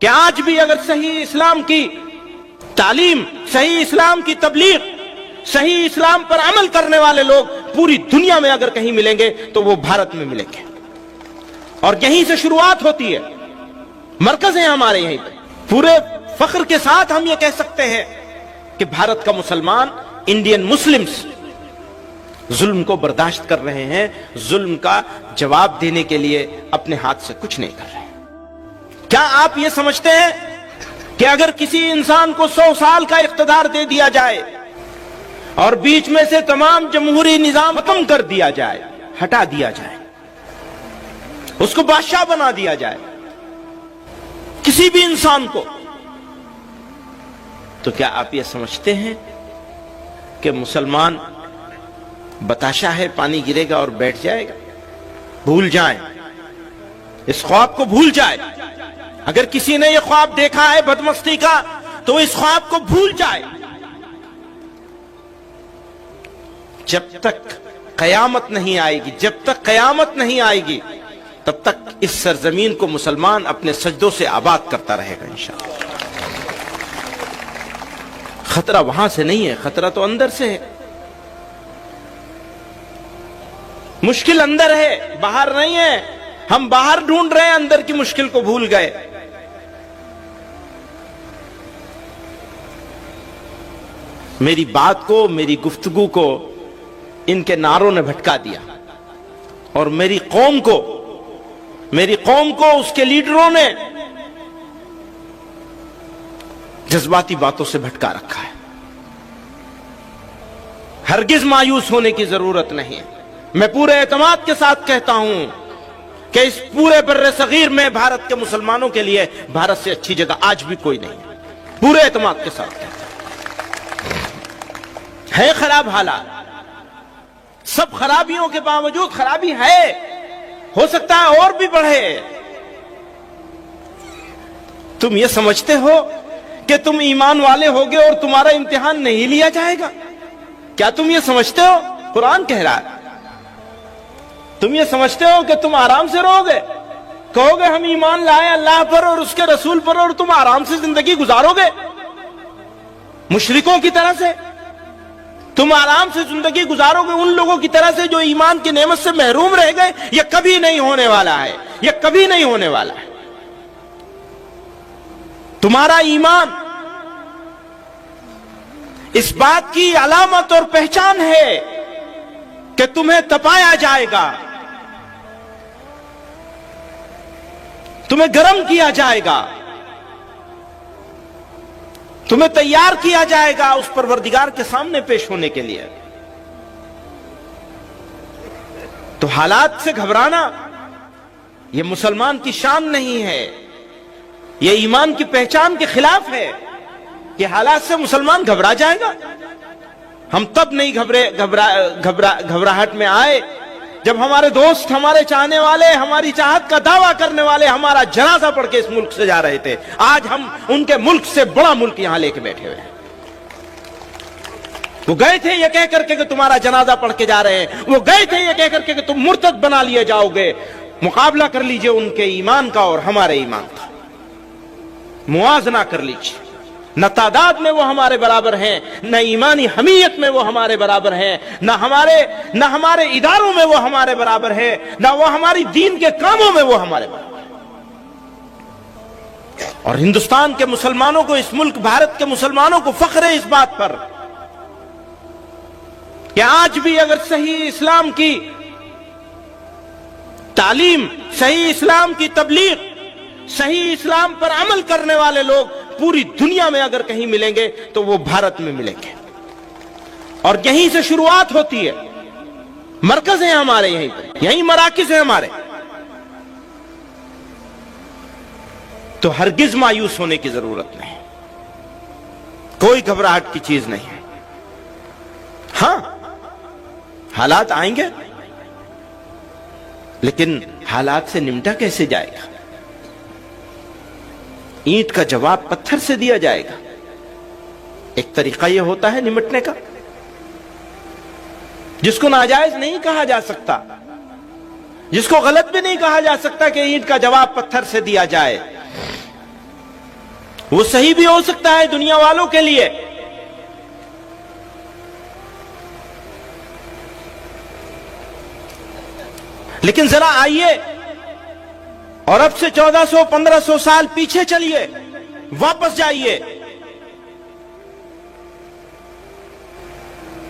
کہ آج بھی اگر صحیح اسلام کی تعلیم، صحیح اسلام کی تبلیغ، صحیح اسلام پر عمل کرنے والے لوگ پوری دنیا میں اگر کہیں ملیں گے تو وہ بھارت میں ملیں گے، اور یہیں سے شروعات ہوتی ہے، مرکز ہے ہمارے یہیں پہ۔ پورے فخر کے ساتھ ہم یہ کہہ سکتے ہیں کہ بھارت کا مسلمان، انڈین مسلمز ظلم کو برداشت کر رہے ہیں، ظلم کا جواب دینے کے لیے اپنے ہاتھ سے کچھ نہیں کر رہے ہیں۔ کیا آپ یہ سمجھتے ہیں کہ اگر کسی انسان کو 100 سال کا اقتدار دے دیا جائے اور بیچ میں سے تمام جمہوری نظام ختم کر دیا جائے، ہٹا دیا جائے، اس کو بادشاہ بنا دیا جائے کسی بھی انسان کو، تو کیا آپ یہ سمجھتے ہیں کہ مسلمان بتاشا ہے، پانی گرے گا اور بیٹھ جائے گا؟ بھول جائیں، اس خواب کو بھول جائے۔ اگر کسی نے یہ خواب دیکھا ہے بدمستی کا تو اس خواب کو بھول جائے۔ جب تک قیامت نہیں آئے گی، جب تک قیامت نہیں آئے گی، تب تک اس سرزمین کو مسلمان اپنے سجدوں سے آباد کرتا رہے گا انشاءاللہ۔ خطرہ وہاں سے نہیں ہے، خطرہ تو اندر سے ہے۔ مشکل اندر ہے، باہر نہیں ہے۔ ہم باہر ڈھونڈ رہے ہیں، اندر کی مشکل کو بھول گئے۔ میری بات کو، میری گفتگو کو ان کے نعروں نے بھٹکا دیا، اور میری قوم کو اس کے لیڈروں نے جذباتی باتوں سے بھٹکا رکھا ہے۔ ہرگز مایوس ہونے کی ضرورت نہیں ہے۔ میں پورے اعتماد کے ساتھ کہتا ہوں کہ اس پورے بر صغیر میں بھارت کے مسلمانوں کے لیے بھارت سے اچھی جگہ آج بھی کوئی نہیں ہے۔ پورے اعتماد کے ساتھ کہتا ہوں۔ ہے خراب حالات، سب خرابیوں کے باوجود خرابی ہے، ہو سکتا ہے اور بھی بڑھے۔ تم یہ سمجھتے ہو کہ تم ایمان والے ہوگے اور تمہارا امتحان نہیں لیا جائے گا؟ کیا تم یہ سمجھتے ہو؟ قرآن کہہ رہا ہے۔ تم یہ سمجھتے ہو کہ تم آرام سے رہو گے؟ کہو گے ہم ایمان لائے اللہ پر اور اس کے رسول پر، اور تم آرام سے زندگی گزارو گے مشرکوں کی طرح سے؟ تم آرام سے زندگی گزارو گے ان لوگوں کی طرح سے جو ایمان کی نعمت سے محروم رہ گئے؟ یہ کبھی نہیں ہونے والا ہے، یہ کبھی نہیں ہونے والا ہے۔ تمہارا ایمان اس بات کی علامت اور پہچان ہے کہ تمہیں تپایا جائے گا، تمہیں گرم کیا جائے گا، تمہیں تیار کیا جائے گا اس پروردگار کے سامنے پیش ہونے کے لیے۔ تو حالات سے گھبرانا یہ مسلمان کی شان نہیں ہے، یہ ایمان کی پہچان کے خلاف ہے کہ حالات سے مسلمان گھبرا جائے گا۔ ہم تب نہیں گھبراہٹ میں آئے جب ہمارے دوست، ہمارے چاہنے والے، ہماری چاہت کا دعویٰ کرنے والے ہمارا جنازہ پڑھ کے اس ملک سے جا رہے تھے۔ آج ہم ان کے ملک سے بڑا ملک یہاں لے کے بیٹھے ہوئے ہیں۔ وہ گئے تھے یہ کہہ کر کے کہ تمہارا جنازہ پڑھ کے جا رہے ہیں، وہ گئے تھے یہ کہہ کر کے کہ تم مرتد بنا لیے جاؤ گے۔ مقابلہ کر لیجئے ان کے ایمان کا اور ہمارے ایمان کا، موازنہ کر لیجئے۔ نہ تعداد میں وہ ہمارے برابر ہیں، نہ ایمانی حمیت میں وہ ہمارے برابر ہیں، نہ ہمارے اداروں میں وہ ہمارے برابر ہیں، نہ وہ ہماری دین کے کاموں میں وہ ہمارے برابر ہیں۔ اور ہندوستان کے مسلمانوں کو، اس ملک بھارت کے مسلمانوں کو فخر ہے اس بات پر کہ آج بھی اگر صحیح اسلام کی تعلیم، صحیح اسلام کی تبلیغ، صحیح اسلام پر عمل کرنے والے لوگ پوری دنیا میں اگر کہیں ملیں گے تو وہ بھارت میں ملیں گے، اور یہیں سے شروعات ہوتی ہے، مرکز ہے ہمارے یہیں پہ، یہیں مراکز ہیں ہمارے۔ تو ہرگز مایوس ہونے کی ضرورت نہیں، کوئی گھبراہٹ کی چیز نہیں ہے۔ ہاں حالات آئیں گے، لیکن حالات سے نمٹا کیسے جائے گا؟ اینٹ کا جواب پتھر سے دیا جائے گا۔ ایک طریقہ یہ ہوتا ہے نمٹنے کا، جس کو ناجائز نہیں کہا جا سکتا، جس کو غلط بھی نہیں کہا جا سکتا کہ اینٹ کا جواب پتھر سے دیا جائے۔ وہ صحیح بھی ہو سکتا ہے دنیا والوں کے لیے، لیکن ذرا آئیے اور اب سے 1400-1500 سال پیچھے چلیے، واپس جائیے،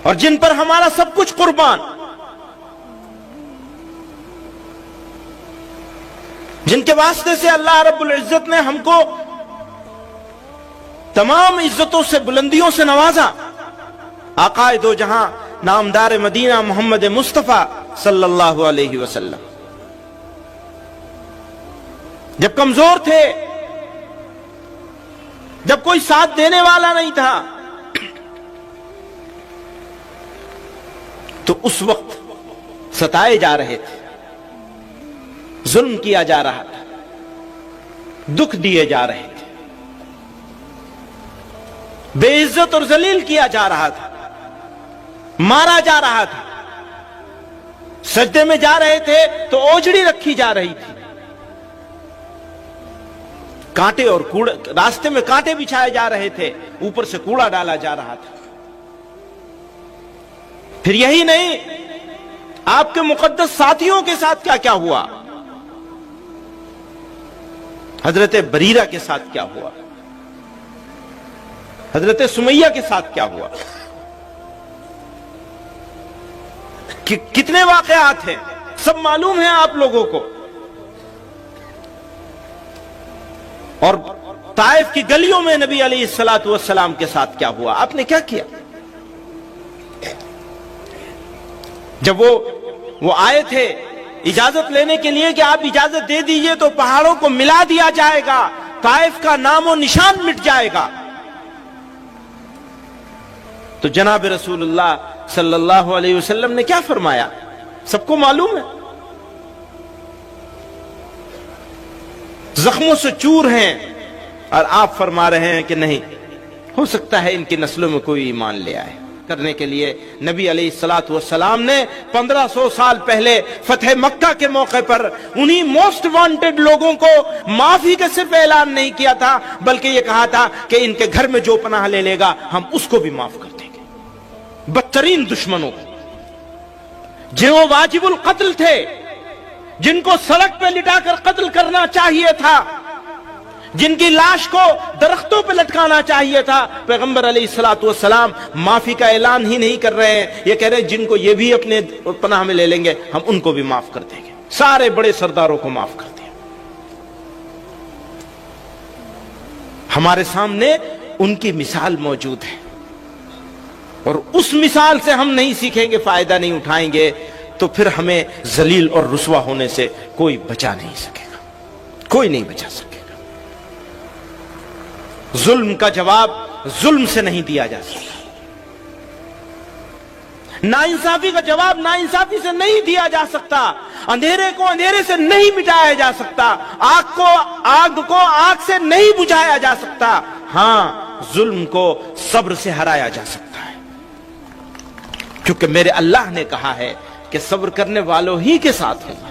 اور جن پر ہمارا سب کچھ قربان، جن کے واسطے سے اللہ رب العزت نے ہم کو تمام عزتوں سے، بلندیوں سے نوازا، آقائے دو جہاں نامدار مدینہ محمد مصطفیٰ صلی اللہ علیہ وسلم جب کمزور تھے، جب کوئی ساتھ دینے والا نہیں تھا، تو اس وقت ستائے جا رہے تھے، ظلم کیا جا رہا تھا، دکھ دیے جا رہے تھے، بے عزت اور ذلیل کیا جا رہا تھا، مارا جا رہا تھا، سجدے میں جا رہے تھے تو اوجڑی رکھی جا رہی تھی، کانٹے اور کوڑے، راستے میں کانٹے بچھائے جا رہے تھے، اوپر سے کوڑا ڈالا جا رہا تھا۔ پھر یہی نہیں، آپ کے مقدس ساتھیوں کے ساتھ کیا کیا ہوا، حضرت بریرہ کے ساتھ کیا ہوا، حضرت سمیہ کے ساتھ کیا ہوا، کتنے واقعات ہیں، سب معلوم ہیں آپ لوگوں کو۔ اور طائف کی گلیوں میں نبی علیہ الصلوۃ والسلام کے ساتھ کیا ہوا، آپ نے کیا کیا؟ جب وہ آئے تھے اجازت لینے کے لیے کہ آپ اجازت دے دیجئے تو پہاڑوں کو ملا دیا جائے گا، طائف کا نام و نشان مٹ جائے گا، تو جناب رسول اللہ صلی اللہ علیہ وسلم نے کیا فرمایا، سب کو معلوم ہے، زخموں سے چور ہیں، اور آپ فرما رہے ہیں کہ نہیں، ہو سکتا ہے ان کی نسلوں میں کوئی ایمان لے آئے۔ کرنے کے لیے نبی علیہ الصلوۃ والسلام نے 1500 سال پہلے فتح مکہ کے موقع پر انہی موسٹ وانٹڈ لوگوں کو معافی کا صرف اعلان نہیں کیا تھا، بلکہ یہ کہا تھا کہ ان کے گھر میں جو پناہ لے لے گا ہم اس کو بھی معاف کر دیں گے۔ بدترین دشمنوں کو، جو واجب القتل تھے، جن کو سڑک پہ لٹا کر قتل کرنا چاہیے تھا، جن کی لاش کو درختوں پہ لٹکانا چاہیے تھا، پیغمبر علیہ الصلوۃ والسلام معافی کا اعلان ہی نہیں کر رہے ہیں، یہ کہہ رہے ہیں جن کو یہ بھی اپنے پناہ میں لے لیں گے ہم ان کو بھی معاف کر دیں گے، سارے بڑے سرداروں کو معاف کر دیا۔ ہمارے سامنے ان کی مثال موجود ہے، اور اس مثال سے ہم نہیں سیکھیں گے، فائدہ نہیں اٹھائیں گے، تو پھر ہمیں ذلیل اور رسوا ہونے سے کوئی بچا نہیں سکے گا، کوئی نہیں بچا سکے گا۔ ظلم کا جواب ظلم سے نہیں دیا جا سکتا، ناانصافی کا جواب ناانصافی سے نہیں دیا جا سکتا، اندھیرے کو اندھیرے سے نہیں مٹایا جا سکتا، آگ کو آگ سے نہیں بجھایا جا سکتا، ہاں ظلم کو صبر سے ہرایا جا سکتا ہے، کیونکہ میرے اللہ نے کہا ہے کہ صبر کرنے والوں ہی کے ساتھ ہوں۔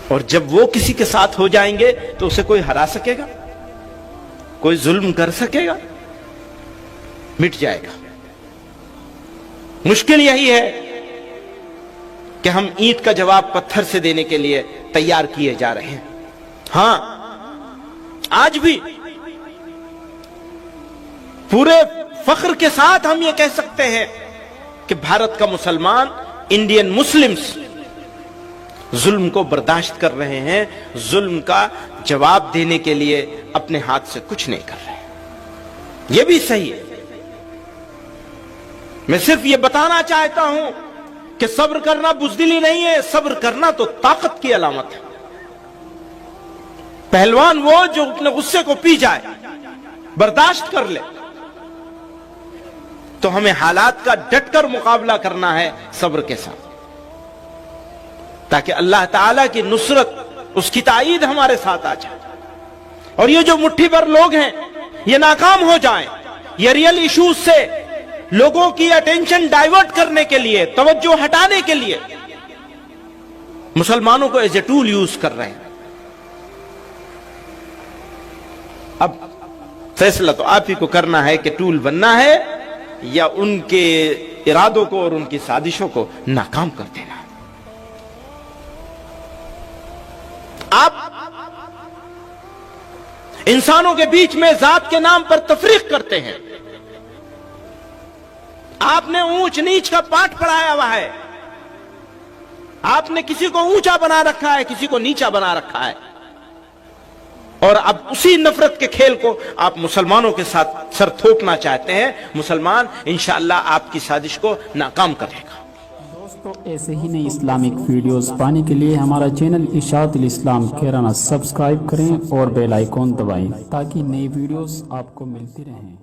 اور جب وہ کسی کے ساتھ ہو جائیں گے تو اسے کوئی ہرا سکے گا، کوئی ظلم کر سکے گا؟ مٹ جائے گا۔ مشکل یہی ہے کہ ہم اینٹ کا جواب پتھر سے دینے کے لیے تیار کیے جا رہے ہیں۔ ہاں آج بھی پورے فخر کے ساتھ ہم یہ کہہ سکتے ہیں کہ بھارت کا مسلمان، انڈین مسلمز ظلم کو برداشت کر رہے ہیں، ظلم کا جواب دینے کے لیے اپنے ہاتھ سے کچھ نہیں کر رہے، یہ بھی صحیح ہے۔ میں صرف یہ بتانا چاہتا ہوں کہ صبر کرنا بزدلی نہیں ہے، صبر کرنا تو طاقت کی علامت ہے۔ پہلوان وہ جو اپنے غصے کو پی جائے، برداشت کر لے، تو ہمیں حالات کا ڈٹ کر مقابلہ کرنا ہے صبر کے ساتھ، تاکہ اللہ تعالیٰ کی نصرت، اس کی تائید ہمارے ساتھ آ جائے، اور یہ جو مٹھی بھر لوگ ہیں یہ ناکام ہو جائیں، یہ ریئل ایشوز سے لوگوں کی اٹینشن ڈائیورٹ کرنے کے لیے، توجہ ہٹانے کے لیے مسلمانوں کو ایز اے ٹول یوز کر رہے ہیں۔ اب فیصلہ تو آپ ہی کو کرنا ہے کہ ٹول بننا ہے یا ان کے ارادوں کو اور ان کی سازشوں کو ناکام کر دینا. آپ انسانوں کے بیچ میں ذات کے نام پر تفریق کرتے ہیں. آپ نے اونچ نیچ کا پاٹ پڑھایا ہوا ہے. آپ نے کسی کو اونچا بنا رکھا ہے, کسی کو نیچا بنا رکھا ہے, اور اب اسی نفرت کے کھیل کو آپ مسلمانوں کے ساتھ سر تھوپنا چاہتے ہیں. مسلمان انشاءاللہ آپ کی سازش کو ناکام کرے گا. دوستو ایسے ہی نئی اسلامک ویڈیوز پانے کے لیے ہمارا چینل اشاعت الاسلام کیرانہ سبسکرائب کریں اور بیل آئیکن دبائیں تاکہ نئی ویڈیوز آپ کو ملتی رہیں.